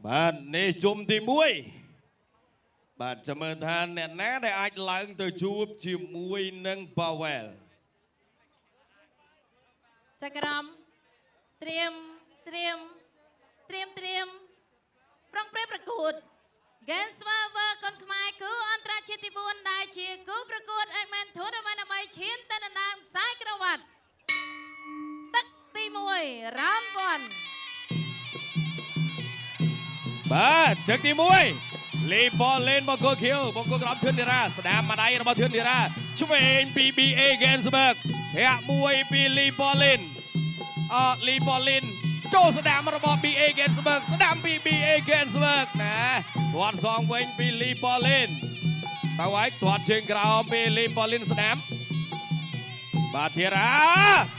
បាទនេះជុំទី1បាទចាំមើលថាអ្នកណាដែលអាចឡើងទៅជួបជាមួយនឹងប៉ាវ៉ែលចក្រមត្រៀមប្រងព្រឹត្តប្រកួត Games Server កូនខ្មែរគូអន្តរជាតិទី4ដែលជាគូប្រកួត Eggman Tournament ដើម្បីឈានទៅដណ្ដើមខ្សែក្រវ៉ាត់ទឹកទី1 Round 1បាទទឹកទី1លីប៉ូលេនបង្គោលខៀវបង្គោលក្រមធឿនធីរ៉ាស្ដាមម្ដាយរបស់ធឿនធីរ៉ាឆ្វេងពី BA Gensberg ធាក់មួយពីលីប៉ូលេនលីប៉ូលេនចូលស្ដាមរបស់ BA Gensberg ស្ដាមពី BA Gensberg ណាគាត់សងវិញពីលីប៉ូលេនតើហើយគាត់ជើងក្រោមពីលីប៉ូលេនស្ដាមបាទធីរ៉ា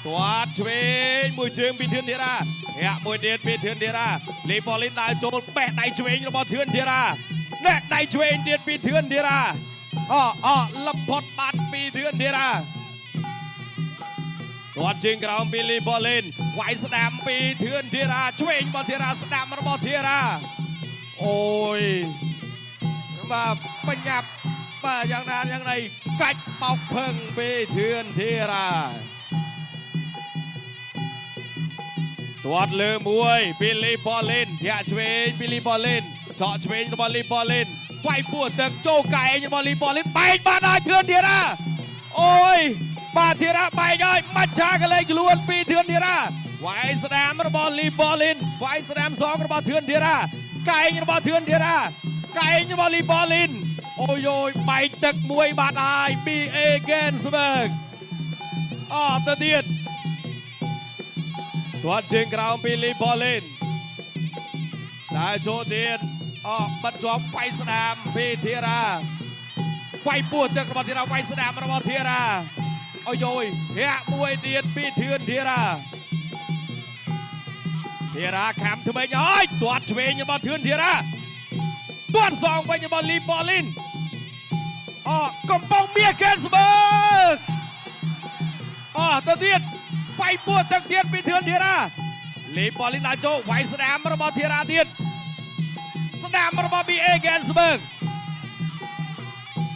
គាត់ឆ្វេងមួយជើងពីធឿនធីរ៉ាធាក់មួយទៀតពីធឿនធីរ៉ាលីប៉ូលេនដើរចូលបេះដៃឆ្វេងរបស់ធឿនធីរ៉ាអ្នកដៃឆ្វេងទៀតពីធឿនធីរ៉ាលឹបផុតបាត់ពីធឿនធីរ៉ាគាត់ជើងក្រោមពីលីប៉ូលេនវាយស្ដាំពីធឿនធីរ៉ាឆ្វេងរបស់ធីរ៉ាស្ដាំរបស់ធីរ៉ាអូយបាទបញ្ញាប់បាទយ៉ាងណាយ៉ាងណីកាច់បោកភឹងពីធឿនធីរ៉ាទាត់លើមួយពីលីប៉ូលេនធាក់ឆ្វេងពីលីប៉ូលេនឆក់ឆ្វេងរបស់លីប៉ូលេនវាយពោះទឹកចូលកែងរបស់លីប៉ូលេនបែកបាត់ហើយធឿនធីរ៉ាអូយបាទធីរ៉ាបែកហើយបាច់ឆាកលេងខ្លួនពីធឿនធីរ៉ាវាយស្ដាមរបស់លីប៉ូលេនវាយស្ដាមសងរបស់ធឿនធីរ៉ាកែងរបស់ធឿនធីរ៉ាកែងរបស់លីប៉ូលេនអូយបែកទឹកមួយបាត់ហើយ BA Gensberg ទៅទៀតគាត់ជើងក្រោមពីលីប៉ូលេនដើរចូលទៀតបាត់ជាប់វាយស្ដាមពីធីរ៉ាវាយពោះទឹករបស់ធីរ៉ាវាយស្ដាមរបស់ធីរ៉ាអូយធាក់មួយទៀតពីធឿនធីរ៉ាខំថ្មីអើយទាត់ឆ្វេងរបស់ធឿនធីរ៉ាទាត់សងវិញរបស់លីប៉ូលេនកំពុងមាស Gensberg ទៅទៀតវាយពោះទឹកទៀតពីធឿនធីរ៉ាលីប៉ូលេនដើរចូលវាយស្ដាមរបស់ធីរ៉ាទៀតស្ដាមរបស់ BA Gensberg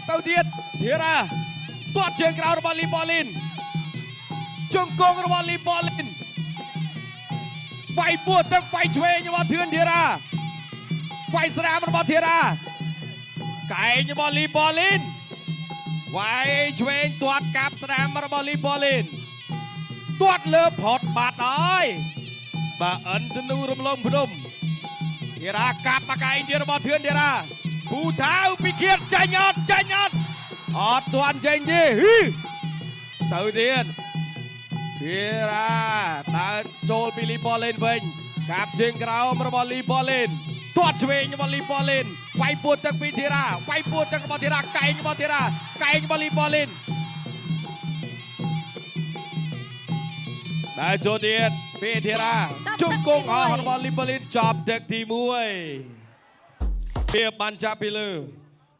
ទៅទៀតធីរ៉ាទាត់ជើងក្រោមរបស់លីប៉ូលេនជង្គង់របស់លីប៉ូលេនវាយពោះទឹកវាយឆ្វេងរបស់ធឿនធីរ៉ាវាយស្ដាមរបស់ធីរ៉ាកែងរបស់លីប៉ូលេនវាយឆ្វេងទាត់កាប់ស្ដាមរបស់លីប៉ូលេនទាត់លើផុតបាត់ហើយបាទអិនធនូរំលងភ្នំធីរ៉ាកាប់មកកែងទៀតរបស់ធឿនធីរ៉ាពូថាវពីគៀតចាញ់អត់ទាន់ចេញទេទៅទៀតធីរ៉ាដើរចូលពីលីប៉ូលេនវិញកាប់ជើងក្រោមរបស់លីប៉ូលេនទាត់ឆ្វេងរបស់លីប៉ូលេនវាយពោះទឹកពីធីរ៉ាវាយពោះទឹករបស់ធីរ៉ាកែងរបស់ធីរ៉ាកែងរបស់លីប៉ូលេនដើរចូលទៀតពីធីរ៉ាជង្គង់របស់លីប៉ូលេនចាប់ទឹកទី1ភាពបានចាប់ពីលើ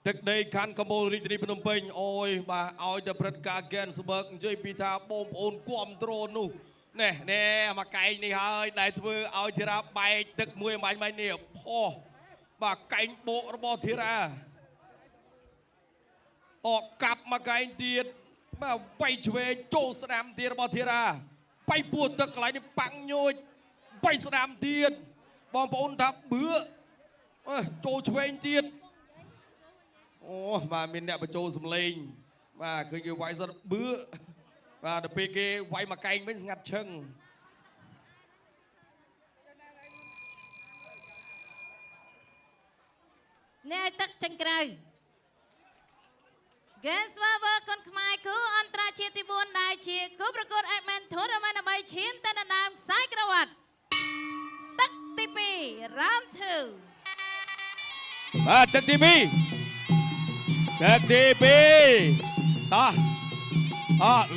ទឹកដីខណ្ឌកំពូលរាជធានីភ្នំពេញអូយបាទឲ្យតែព្រឹត្តិការណ៍ Gensberg និយាយពីថាបងប្អូនគ្រប់គ្រងនោះណែមកកែងនេះហើយដែលធ្វើឲ្យធីរ៉ាបែកទឹកមួយអំបញ្ញនេះផោះបាទកែងបោករបស់ធីរ៉ាកាប់មកកែងទៀតបាទវាយឆ្វេងចូលស្ដាំទៀតរបស់ធីរ៉ាវាយពោះទឹកកន្លែងនេះប៉ាំងញូចវាយស្ដាំទៀតបងប្អូនថាបឿចូលឆ្វេងទៀតបាទមានអ្នកបញ្ចូលសម្លេងបាទឃើញគេវាយសតបឿបាទដល់ពេលគេវាយមកកែងវិញស្ងាត់ឈឹងអ្នកទឹកចេញក្រៅ Games Server កូនខ្មែរគូអន្តរជាតិទី4ដែលជាគូប្រកួត Eggman Tournament ដើម្បីឈានទៅដណ្ដើមខ្សែក្រវ៉ាត់ទឹកទី2 Round 2បាទទឹកទី2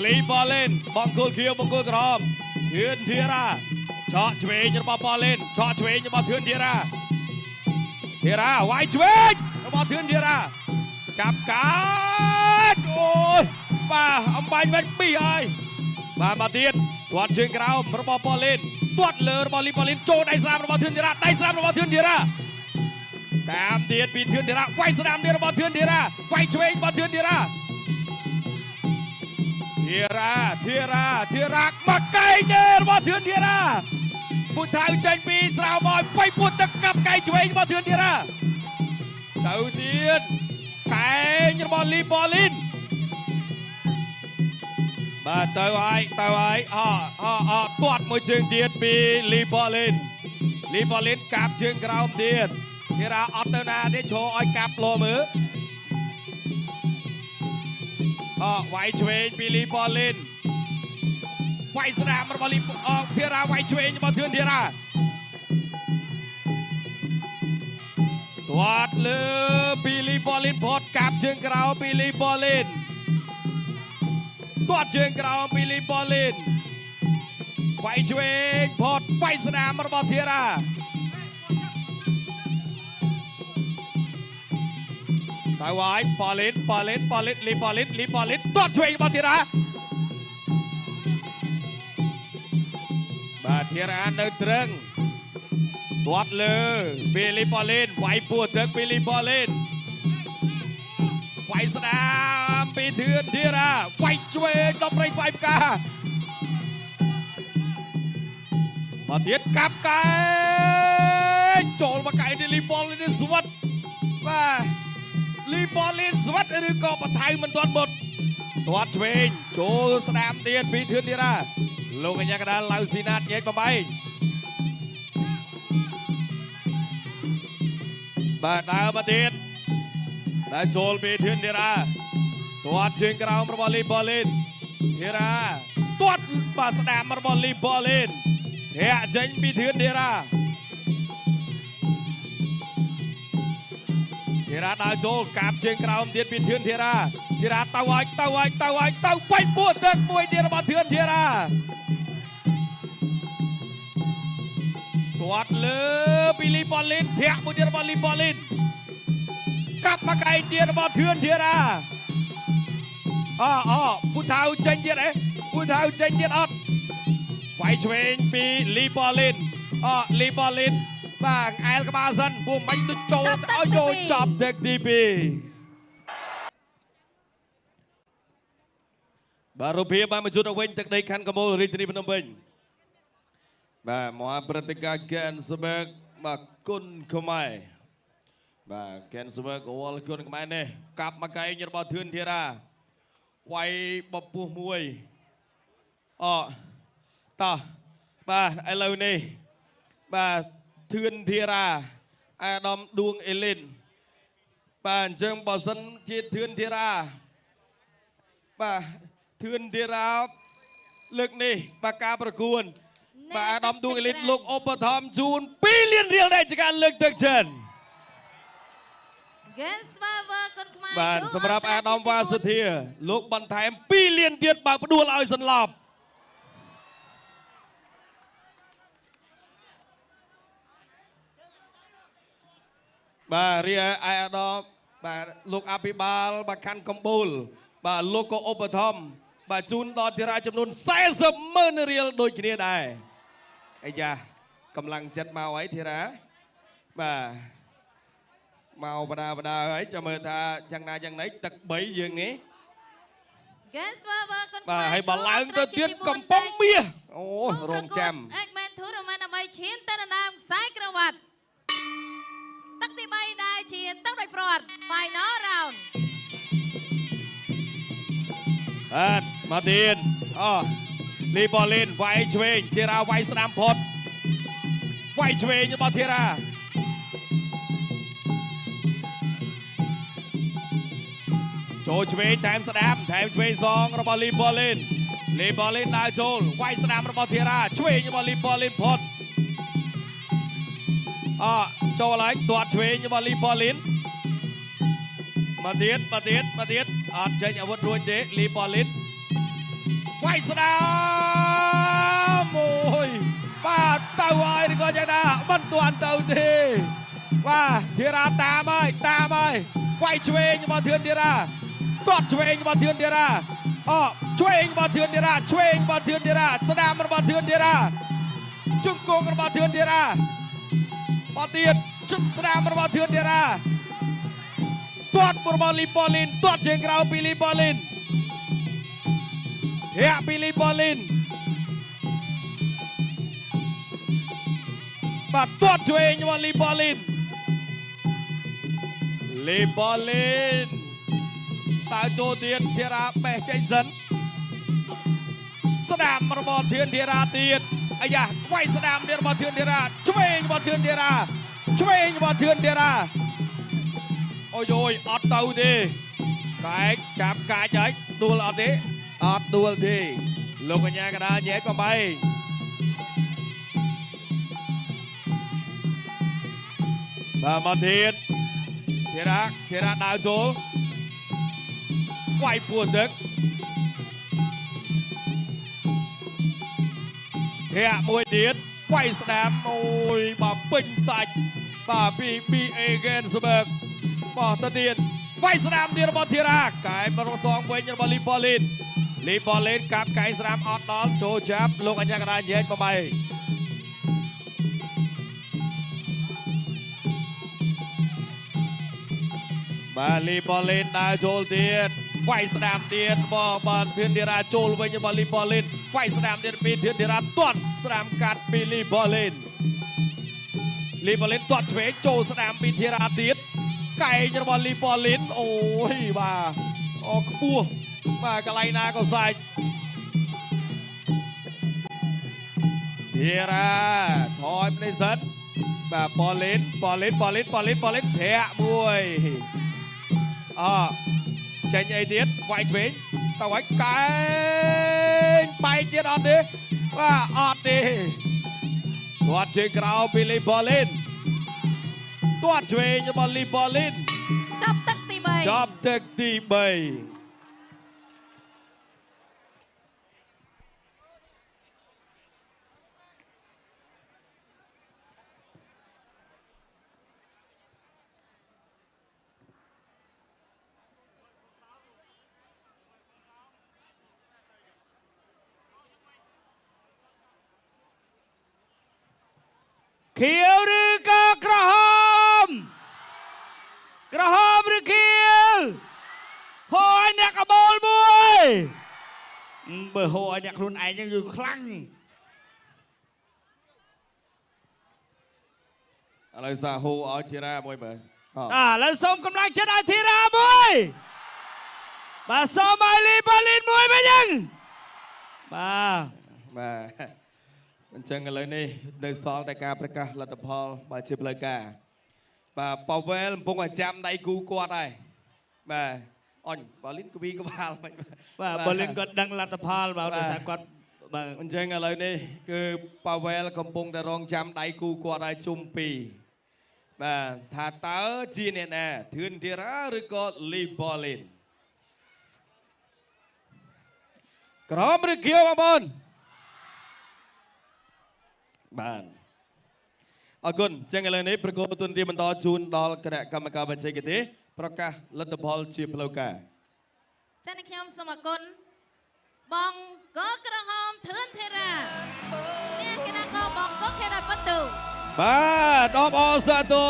លីប៉ូលេនបង្គោលខៀវបង្គោលក្រហមធឿនធីរ៉ាឆក់ឆ្វេងរបស់ប៉ូលេនឆក់ឆ្វេងរបស់ធឿនធីរ៉ាវាយឆ្វេងរបស់ធឿនធីរ៉ាកាប់កាត់អូយបាទអំបញ្ញវិញពីរហើយបាទមកទៀតទាត់ជើងក្រោមរបស់ប៉ូលេនទាត់លើរបស់លីប៉ូលេនចូលដៃស្រាមរបស់ធឿនធីរ៉ាដៃស្រាមរបស់ធឿនធីរ៉ា តាមទៀតពីធឿនធីរ៉ាវាយស្នាមទៀតរបស់ធឿនធីរ៉ាវាយឆ្វេងរបស់ធឿនធីរ៉ាមកកែងទេរបស់ធឿនធីរ៉ាពុទ្ធៅចេញពីស្រោមឲ្យវាយពួតទឹកកាប់កែងឆ្វេងរបស់ធឿនធីរ៉ាទៅទៀតកែងរបស់លីប៉ូលីនបាទទៅហើយទាត់មួយជើងទៀតពីលីប៉ូលីនកាប់ជើងក្រោមទៀតធីរ៉ាអត់ទៅណាទេឈរឲ្យកាប់លោមើលវាយឆ្វេងពីលីប៉ូលីនវាយស្នាមរបស់ធីរ៉ាវាយឆ្វេងរបស់ធឿនធីរ៉ាទាត់លើពីលីប៉ូលីនផតកាប់ជើងក្រោមពីលីប៉ូលីនទាត់ជើងក្រោមពីលីប៉ូលីនវាយឆ្វេងផតវាយស្នាមរបស់ធីរ៉ាតើវាយប៉ូលីនលីប៉ូលីនទាត់ឆ្វេងរបស់ធីរ៉ាបាទធីរ៉ានៅត្រឹងទាត់លើពីលីប៉ូលីនវាយពួតទឹកពីលីប៉ូលីនវាយស្នាមពីធឿនធីរ៉ាវាយឆ្វេងដល់ព្រៃស្វាយផ្កាមកទៀតកាប់កែចូលមកកែលីប៉ូលីនស្វិតបាទលីប៉ូលីនស្វិតឬក៏បថៅមិនទាន់មុតទាត់ឆ្វេងចូលស្នាមទៀតពីធឿនធីរ៉ាលោកកញ្ញាកដាលឡៅស៊ីណាតញែកបបែងបាទដើរមកទៀតដើរចូលពីធឿនធីរ៉ាទាត់ជើងក្រោមរបស់លីប៉ូលីនធីរ៉ាទាត់បាទស្នាមរបស់លីប៉ូលីនធាក់ចេញពីធឿនធីរ៉ាដើរចូលកាប់ជើងក្រោមទៀតពីធឿនធីរ៉ាទៅវាយពួតទឹកមួយទៀតរបស់ធឿនធីរ៉ាទាត់លើពីលីប៉ូលីនធាក់មួយទៀតរបស់លីប៉ូលីនកាប់មកកែងទៀតរបស់ធឿនធីរ៉ាពូថៅចេញទៀតអត់វាយឆ្វេងពីលីប៉ូលីនបាទអែលក្បាលសិនពួកមិនទៅចូលឲ្យចូលចាប់ទឹកទី2បាទរូបភាពបានមកជួនវិញទឹកដីខណ្ឌកមលរាជធានីភ្នំពេញបាទមហាព្រឹត្តិការណ៍កែនស្បែកបាទគុណខ្មែរបាទកែនស្បែកវល់គុណខ្មែរនេះកាប់មកកែងរបស់ធឿនធីរ៉ាវាយបពុះមួយតោះបាទឥឡូវនេះបាទធឿនធីរ៉ាអាដាមដួងអេលីនបាទអញ្ចឹងបើសិនជាធឿនធីរ៉ាលើកនេះបាទការប្រកួតបាទអាដាមដួងអេលីនលោកឧបត្ថម្ភជូន2លានរៀលដែលជាការលើកទឹកចិត្តបាទសម្រាប់អាដាមវ៉ាសុធាលោកបន្ថែម2លានទៀតបើផ្ដួលឲ្យសន្លប់បាទរីឯអាដាមបាទលោកអភិបាលបាទខណ្ឌកំពូលបាទលោកក៏ឧបត្ថម្ភបាទជូនដល់ធីរ៉ាចំនួន40,000 រៀលដូចគ្នាដែរអាយ៉ាកម្លាំងចិត្តមកហើយធីរ៉ាបាទមកបដាហើយចាំមើលថាយ៉ាងណាយ៉ាងណីទឹក3យើងនេះបាទហើយបើឡើងទៅទៀតកំប៉ុងមាសអូរងចាំអេកមែនធូរម៉ានដើម្បីឈានទៅតាមខ្សែក្រវ៉ាត់ទឹកទី3ដែលជាទឹកដោយប្រវត្តិ Final Round បាទមកទៀតលីប៉ូលីនវាយឆ្វេងធីរ៉ាវាយស្ដាំផុតវាយឆ្វេងរបស់ធីរ៉ាចូលឆ្វេងថែមស្ដាំថែមឆ្វេងសងរបស់លីប៉ូលីនដើរចូលវាយស្ដាំរបស់ធីរ៉ាឆ្វេងរបស់លីប៉ូលីនផុតចូលហើយទាត់ឆ្វេងរបស់លីប៉ូលីនមកទៀតអត់ចេញអាវុធរួចទេលីប៉ូលីនវាយស្ដាំមួយបាទទៅហើយឬក៏យ៉ាងណាមិនទាន់ទៅទេបាទធីរ៉ាតាមហើយវាយឆ្វេងរបស់ធឿនធីរ៉ាទាត់ឆ្វេងរបស់ធឿនធីរ៉ាឆ្វេងរបស់ធឿនធីរ៉ាស្ដាំរបស់ធឿនធីរ៉ាជង្គង់របស់ធឿនធីរ៉ាបាទទៀត ស្នាមរបស់ធឿនធីរ៉ាទាត់របស់លីប៉ូលីនទាត់ជើងក្រោមពីលីប៉ូលីនធាក់ពីលីប៉ូលីនបាទទាត់ឆ្វេងរបស់លីប៉ូលីនលីប៉ូលីនតើចូលទៀតធីរ៉ាបេះចេញសិនស្នាមរបស់ធឿនធីរ៉ាទៀតអាយ៉ាវាយស្នាមទៀតរបស់ធឿនធីរ៉ាឆ្វេងរបស់ធឿនធីរ៉ាឆ្វេងរបស់ធឿនធីរ៉ាអូយអូយអត់ទៅទេកែកចាប់កាច់ហើយដួលអត់ទេអត់ដួលទេលោកកញ្ញាកណ្ដាលញែក8បាទមកទៀតធីរ៉ាដើរចូលវាយពួរទឹកធាក់មួយទៀតវាយស្ដាមអូយបាទពេញសាច់បាទពី BA Gensberg បោះទៅទៀតវាយស្ដាមទៀតរបស់ធីរ៉ាកែមករសងវិញរបស់លីប៉ូលីនកាប់កែស្ដាមអត់ដល់ចូលចាប់លោកអញ្ញាកណ្ដាលញែក8បាទលីប៉ូលីនដើរចូលទៀតវាយស្ដាមទៀតបាទធឿនធីរ៉ាចូលវិញរបស់លីប៉ូលីនវាយស្ដាមទៀតពីធឿនធីរ៉ាទាត់ស្ដាមកាត់ពីលីប៉ូលីនទាត់ឆ្វេងចូលស្ដាមពីធីរ៉ាទៀតកែងរបស់លីប៉ូលីនអូយបាទអខ្ពស់បាទកន្លែងណាក៏សាច់ធីរ៉ាថយផ្នែកសិនបាទប៉ូលីនធាក់មួយចេញអីទៀតវាយឆ្វេងទៅឲ្យកែងបែកទៀតអត់ទេបាទអត់ទេគាត់ជើងក្រោមពីលីប៉ូលីនទាត់ឆ្វេងរបស់លីប៉ូលីនចាប់ទឹកទី3ខៀវឬក៏ក្រហមឬខៀវហូរឲ្យអ្នកកបោលមួយបើហូរឲ្យអ្នកខ្លួនឯងយូរខ្លាំងឥឡូវសាហូឲ្យធីរ៉ាមួយមើលឥឡូវសូមកម្លាំងចិត្តឲ្យធីរ៉ាមួយបាទសូមឲ្យលីប៉ូលីនមួយវិញហ្នឹងបាទអញ្ចឹងឥឡូវនេះនៅសល់តែការប្រកាសលទ្ធផលបាទជាផ្លូវការបាទប៉ាវែលកំពុងតែចាំដៃគូគាត់ហើយបាទអញប៉ូលីនគវីក្បាលមិនបាទប៉ូលីនគាត់ដឹងលទ្ធផលបាទដោយសារគាត់បាទអញ្ចឹងឥឡូវនេះគឺប៉ាវែលកំពុងតែរងចាំដៃគូគាត់ហើយជុំ2បាទថាតើជាអ្នកណាធឿនធីរ៉ាឬក៏លីប៉ូលីនក្រមឬខៀវបងប្អូនបាទអរគុណចឹងឥឡូវនេះប្រកបទុនទីបន្តជូនដល់គណៈកម្មការបច្ចេកទេសប្រកាសលទ្ធផលជាផ្លូវការចា៎ខ្ញុំសូមអរគុណបងកក្រហមធឿនធីរ៉ាអ្នកគណៈកបងកខេត្តបន្ទូបាទអបអរសាទរ